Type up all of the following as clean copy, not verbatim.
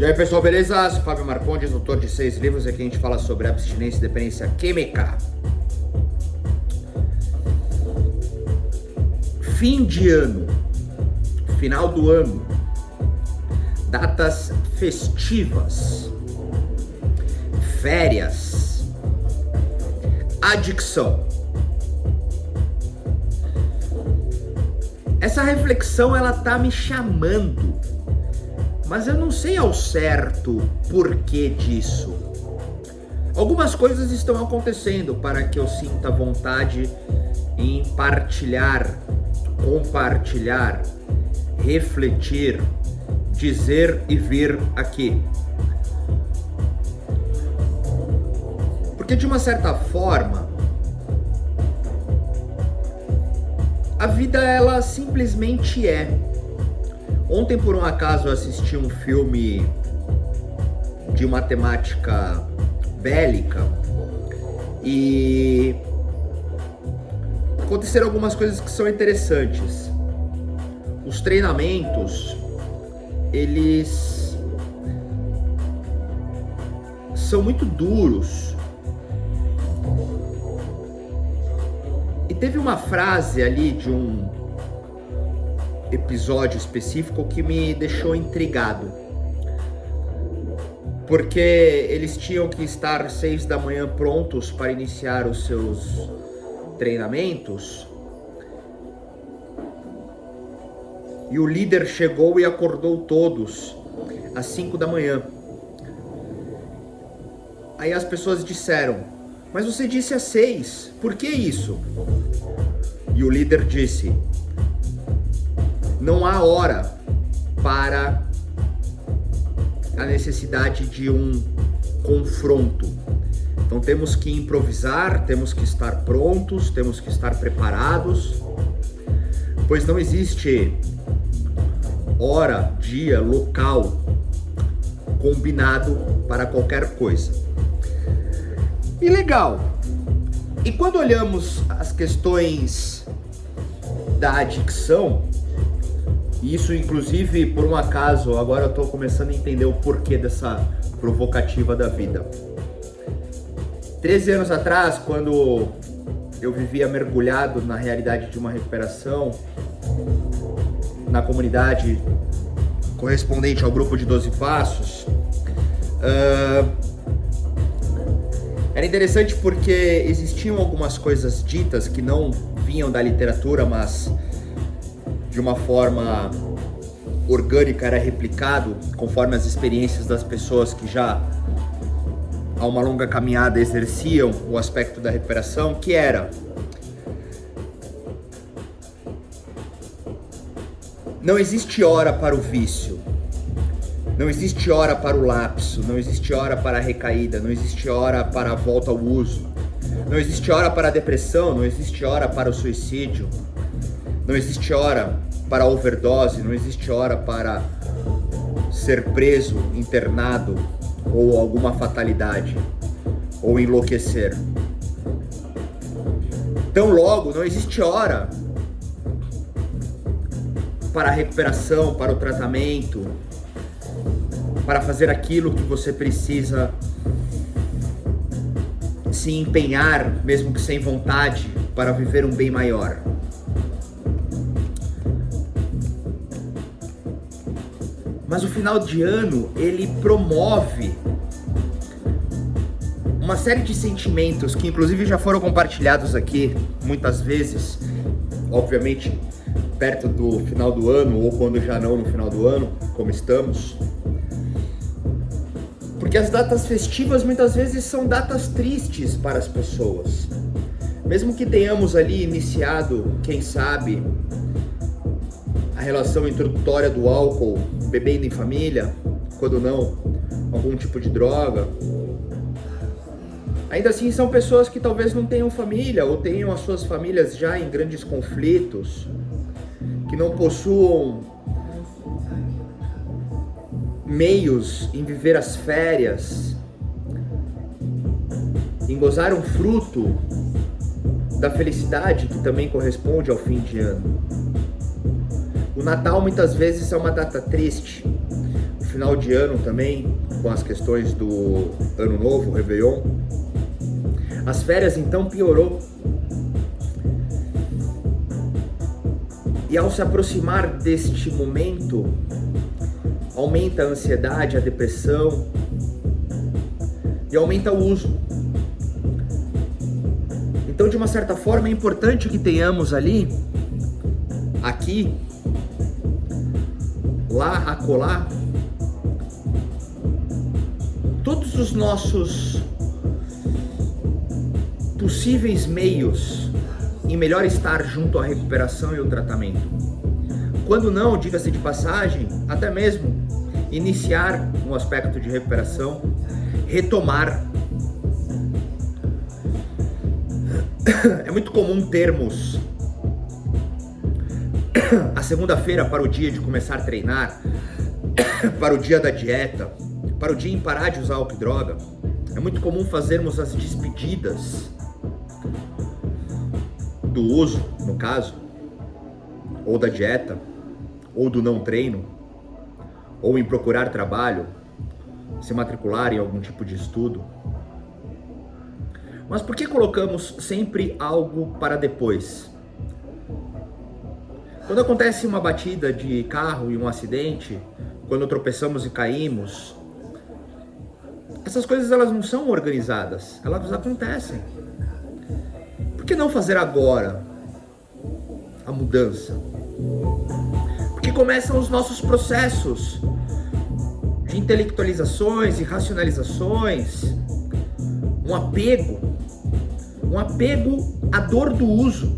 E aí pessoal, beleza? Sou Fábio Marcondes, autor de 6 livros, e aqui a gente fala sobre abstinência e dependência química. Fim de ano, final do ano, datas festivas, férias, adicção. Essa reflexão ela tá me chamando, mas eu não sei ao certo porquê disso. Algumas coisas estão acontecendo para que eu sinta vontade em compartilhar, refletir, dizer e vir aqui. Porque de uma certa forma, a vida ela simplesmente é. Ontem por um acaso eu assisti um filme de uma temática bélica e aconteceram algumas coisas que são interessantes. Os treinamentos, eles são muito duros. E teve uma frase ali de um episódio específico que me deixou intrigado. Porque eles tinham que estar 6 da manhã prontos para iniciar os seus treinamentos. E o líder chegou e acordou todos às 5 da manhã. Aí as pessoas disseram: mas você disse às 6, por que isso? E o líder disse: não há hora para a necessidade de um confronto. Então temos que improvisar, temos que estar prontos, temos que estar preparados, pois não existe hora, dia, local combinado para qualquer coisa. E legal. E quando olhamos as questões da adicção, isso inclusive por um acaso, agora eu estou começando a entender o porquê dessa provocativa da vida. 13 anos atrás, quando eu vivia mergulhado na realidade de uma recuperação, na comunidade correspondente ao grupo de 12 Passos, era interessante porque existiam algumas coisas ditas que não vinham da literatura, mas de uma forma orgânica era replicado conforme as experiências das pessoas que já há uma longa caminhada exerciam o aspecto da recuperação, que era: não existe hora para o vício, não existe hora para o lapso, não existe hora para a recaída, não existe hora para a volta ao uso, não existe hora para a depressão, não existe hora para o suicídio, não existe hora para a overdose, não existe hora para ser preso, internado ou alguma fatalidade ou enlouquecer. Então logo, não existe hora para a recuperação, para o tratamento, para fazer aquilo que você precisa se empenhar, mesmo que sem vontade, para viver um bem maior. Mas o final de ano, ele promove uma série de sentimentos que inclusive já foram compartilhados aqui muitas vezes, obviamente perto do final do ano ou quando já não no final do ano, como estamos. Porque as datas festivas muitas vezes são datas tristes para as pessoas. Mesmo que tenhamos ali iniciado, quem sabe, a relação introdutória do álcool, bebendo em família, quando não, algum tipo de droga. Ainda assim são pessoas que talvez não tenham família ou tenham as suas famílias já em grandes conflitos, que não possuam meios em viver as férias, em gozar um fruto da felicidade que também corresponde ao fim de ano. O Natal muitas vezes é uma data triste, o final de ano também, com as questões do Ano Novo, Réveillon. As férias então piorou. E ao se aproximar deste momento, aumenta a ansiedade, a depressão e aumenta o uso. Então, de uma certa forma, é importante que tenhamos ali, aqui, lá, acolá, todos os nossos possíveis meios em melhor estar junto à recuperação e ao tratamento. Quando não, diga-se de passagem, até mesmo iniciar um aspecto de recuperação, retomar. É muito comum termos a segunda-feira para o dia de começar a treinar, para o dia da dieta, para o dia em parar de usar álcool e droga. É muito comum fazermos as despedidas do uso, no caso, ou da dieta, ou do não treino, ou em procurar trabalho, se matricular em algum tipo de estudo. Mas por que colocamos sempre algo para depois? Quando acontece uma batida de carro e um acidente, quando tropeçamos e caímos, essas coisas elas não são organizadas, elas acontecem. Por que não fazer agora a mudança? Porque começam os nossos processos de intelectualizações e racionalizações, um apego à dor do uso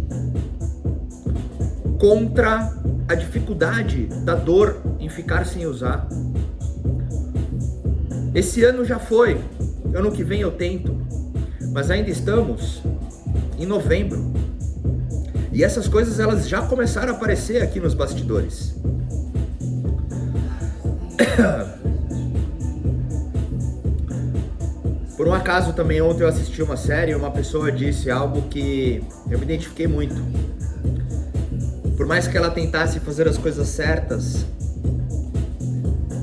contra a dificuldade da dor em ficar sem usar. Esse ano já foi, ano que vem eu tento, mas ainda estamos em novembro. E essas coisas elas já começaram a aparecer aqui nos bastidores. Por um acaso também ontem eu assisti uma série e uma pessoa disse algo que eu me identifiquei muito. Por mais que ela tentasse fazer as coisas certas,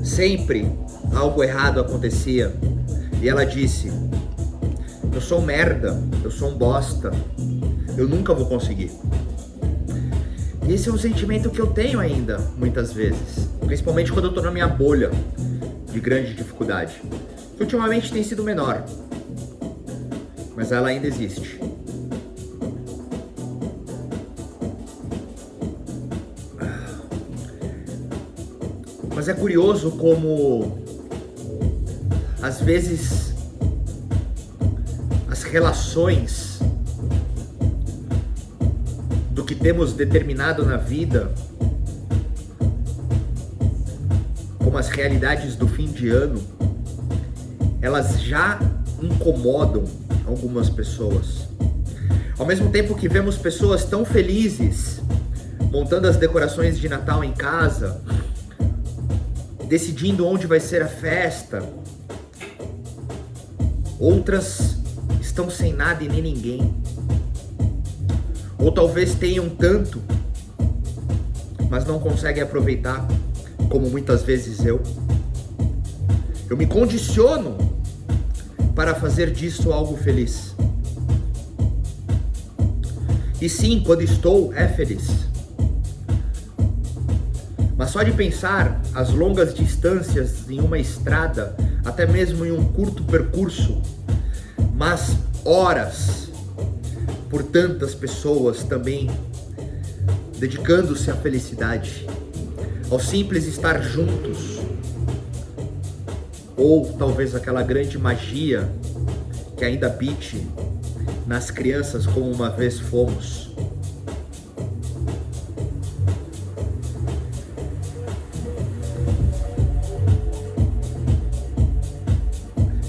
sempre algo errado acontecia. E ela disse: eu sou um merda, eu sou um bosta, eu nunca vou conseguir. E esse é um sentimento que eu tenho ainda, muitas vezes, principalmente quando eu tô na minha bolha de grande dificuldade, que ultimamente tem sido menor, mas ela ainda existe. Mas é curioso como, às vezes, as relações do que temos determinado na vida, como as realidades do fim de ano, elas já incomodam algumas pessoas. Ao mesmo tempo que vemos pessoas tão felizes, montando as decorações de Natal em casa, decidindo onde vai ser a festa, outras estão sem nada e nem ninguém. Ou talvez tenham tanto, mas não conseguem aproveitar, como muitas vezes eu. Eu me condiciono para fazer disso algo feliz. E sim, quando estou, é feliz. Mas só de pensar as longas distâncias em uma estrada, até mesmo em um curto percurso, mas horas por tantas pessoas também dedicando-se à felicidade, ao simples estar juntos, ou talvez aquela grande magia que ainda habite nas crianças como uma vez fomos.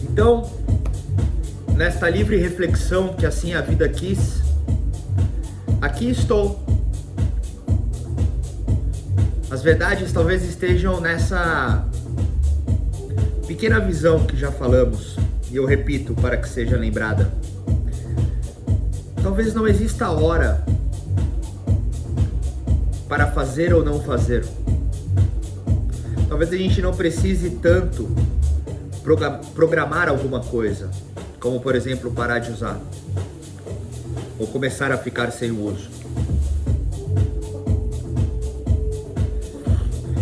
Então, nesta livre reflexão que assim a vida quis, aqui estou. As verdades talvez estejam nessa pequena visão que já falamos, e eu repito para que seja lembrada. Talvez não exista hora para fazer ou não fazer. Talvez a gente não precise tanto programar alguma coisa, como por exemplo parar de usar ou começar a ficar sem o uso.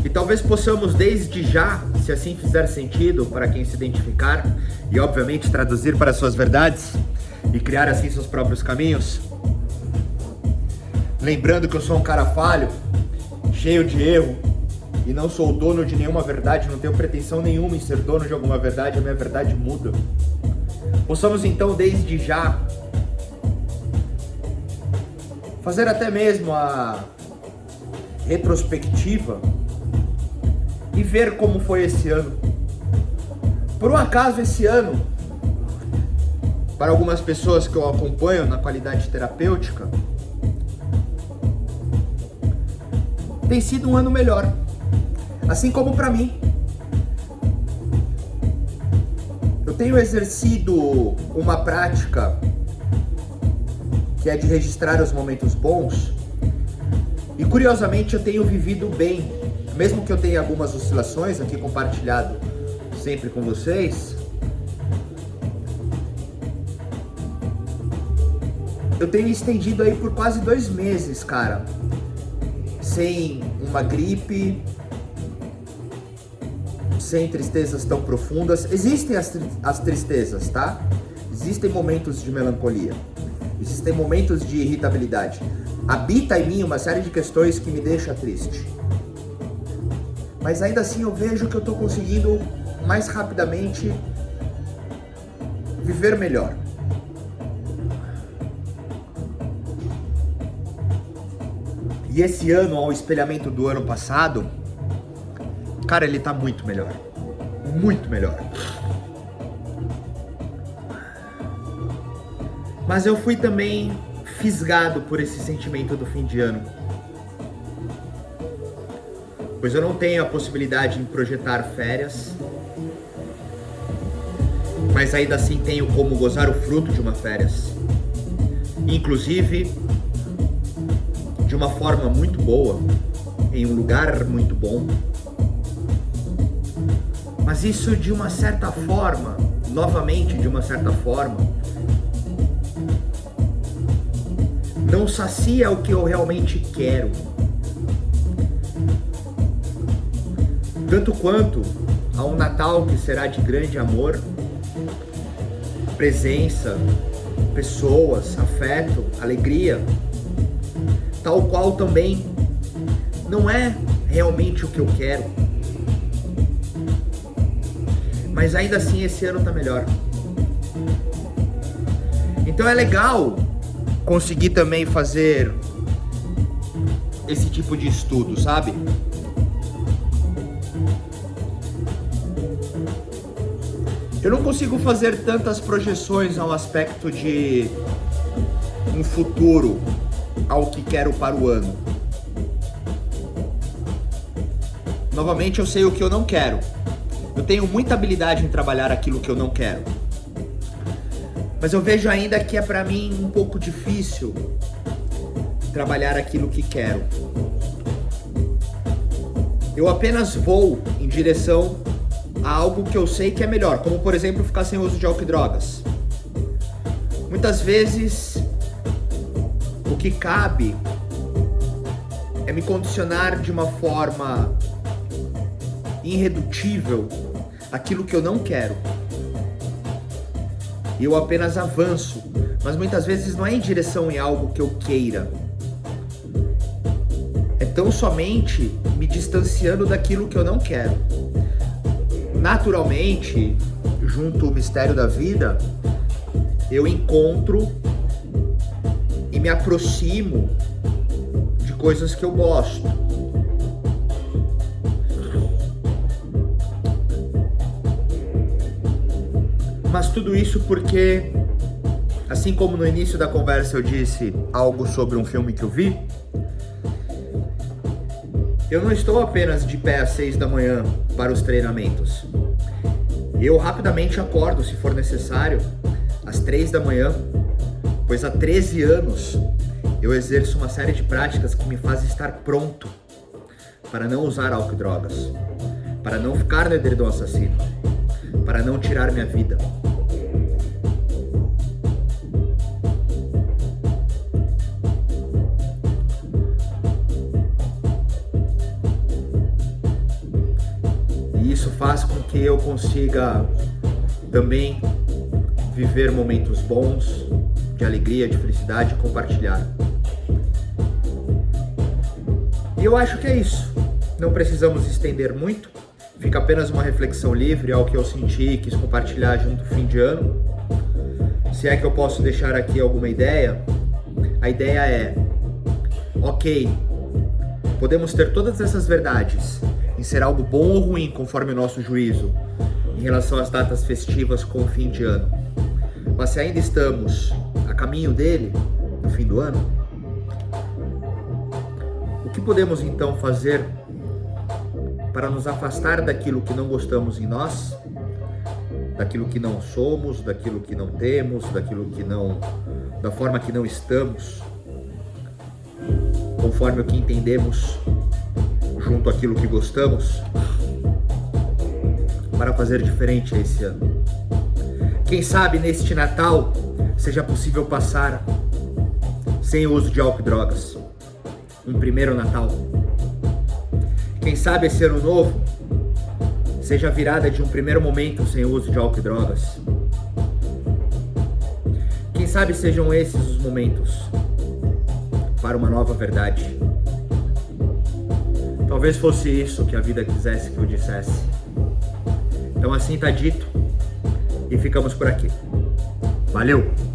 E talvez possamos desde já, se assim fizer sentido para quem se identificar, e obviamente traduzir para suas verdades e criar assim seus próprios caminhos, lembrando que eu sou um cara falho, cheio de erro, e não sou dono de nenhuma verdade, não tenho pretensão nenhuma em ser dono de alguma verdade, a minha verdade muda. Possamos então desde já fazer até mesmo a retrospectiva e ver como foi esse ano. Por um acaso esse ano, para algumas pessoas que eu acompanho na qualidade terapêutica, tem sido um ano melhor. Assim como para mim. Eu tenho exercido uma prática que é de registrar os momentos bons, e curiosamente eu tenho vivido bem, mesmo que eu tenha algumas oscilações aqui compartilhado sempre com vocês. Eu tenho estendido aí por quase 2 meses, cara, sem uma gripe, sem tristezas tão profundas. Existem as tristezas, tá? Existem momentos de melancolia, existem momentos de irritabilidade. Habita em mim uma série de questões que me deixa triste. Mas ainda assim eu vejo que eu tô conseguindo mais rapidamente viver melhor. E esse ano, ao espelhamento do ano passado, cara, ele tá muito melhor. Muito melhor. Mas eu fui também fisgado por esse sentimento do fim de ano. Pois eu não tenho a possibilidade de projetar férias, mas ainda assim tenho como gozar o fruto de uma férias. Inclusive, de uma forma muito boa, em um lugar muito bom. Mas isso de uma certa forma, novamente de uma certa forma, não sacia o que eu realmente quero. Tanto quanto a um Natal que será de grande amor, presença, pessoas, afeto, alegria, tal qual também não é realmente o que eu quero. Mas ainda assim esse ano tá melhor. Então é legal conseguir também fazer esse tipo de estudo, sabe? Eu não consigo fazer tantas projeções ao aspecto de um futuro, ao que quero para o ano. Novamente, eu sei o que eu não quero. Eu tenho muita habilidade em trabalhar aquilo que eu não quero. Mas eu vejo ainda que é para mim um pouco difícil trabalhar aquilo que quero. Eu apenas vou em direção a algo que eu sei que é melhor, como por exemplo ficar sem uso de álcool e drogas. Muitas vezes o que cabe é me condicionar de uma forma irredutível aquilo que eu não quero. E eu apenas avanço, mas muitas vezes não é em direção em algo que eu queira. É tão somente me distanciando daquilo que eu não quero. Naturalmente, junto ao mistério da vida, eu encontro e me aproximo de coisas que eu gosto. Mas tudo isso porque, assim como no início da conversa eu disse algo sobre um filme que eu vi, eu não estou apenas de pé às 6 da manhã para os treinamentos. Eu rapidamente acordo, se for necessário, às 3 da manhã, pois há 13 anos eu exerço uma série de práticas que me fazem estar pronto para não usar álcool e drogas. para não ficar no edredom assassino, para não tirar minha vida. E isso faz com que eu consiga também viver momentos bons, de alegria, de felicidade e compartilhar. E eu acho que é isso. Não precisamos estender muito. Fica apenas uma reflexão livre ao que eu senti e quis compartilhar junto ao fim de ano. Se é que eu posso deixar aqui alguma ideia, a ideia é: ok, podemos ter todas essas verdades em ser algo bom ou ruim conforme o nosso juízo em relação às datas festivas com o fim de ano. Mas se ainda estamos a caminho dele, no fim do ano, o que podemos então fazer para nos afastar daquilo que não gostamos em nós, daquilo que não somos, daquilo que não temos, da forma que não estamos, conforme o que entendemos junto àquilo que gostamos, para fazer diferente esse ano? Quem sabe neste Natal seja possível passar sem o uso de álcool e drogas, um primeiro Natal. Quem sabe esse ano novo seja a virada de um primeiro momento sem o uso de álcool e drogas. Quem sabe sejam esses os momentos para uma nova verdade. Talvez fosse isso que a vida quisesse que eu dissesse. Então assim tá dito e ficamos por aqui. Valeu!